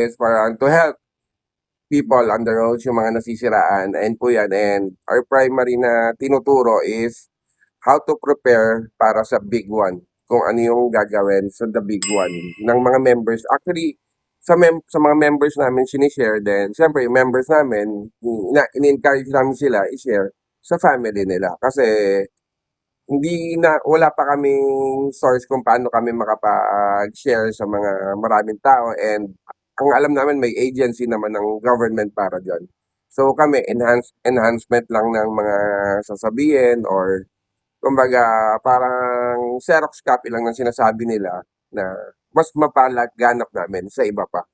is parang to help people on the roads, yung mga nasisiraan, and po yan. And our primary na tinuturo is how to prepare para sa big one. Kung ano yung gagawin sa the big one ng mga members. Actually, sa mga members namin sinishare din. Siyempre, yung members namin, in-encourage namin sila i-share sa family nila. Kasi hindi na wala pa kaming source kung paano kami makapag-share sa mga maraming tao, and ang alam namin may agency naman ng government para diyan. So kami enhancement lang ng mga sasabihin, or kumbaga parang Xerox copy lang ng sinasabi nila na mas mapalaganap namin sa iba pa.